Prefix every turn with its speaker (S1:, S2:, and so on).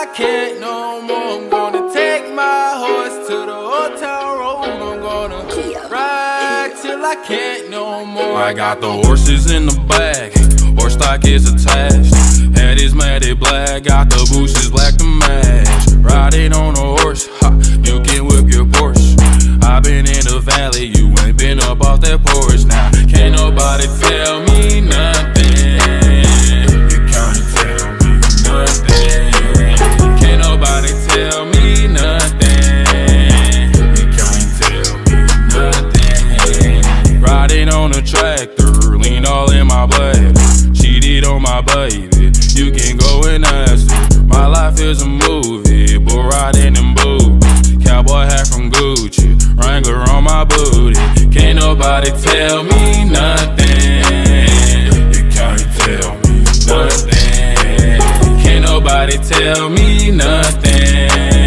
S1: I can't no more. I'm gonna take my horse to the old town road. I'm gonna ride till I can't no more. I got the horses in the bag, horse stock is attached. Head is matted black, got the bushes black to match. Riding on a horse, ha, you can whip your Porsche. I been in the valley, you ain't been up off that porch. Now, can't nobody tell me nothing. You can't tell me nothing. Can't nobody tell me nothing. You can't tell me nothing. Riding on a tractor, lean all in my blood. Cheated on my baby, you can go and ask her. My life is a movie, bull riding in boots. Cowboy hat from Gucci, Wrangler on my booty. Can't nobody tell me nothing. You can't tell me nothing. Can't nobody tell me nothing.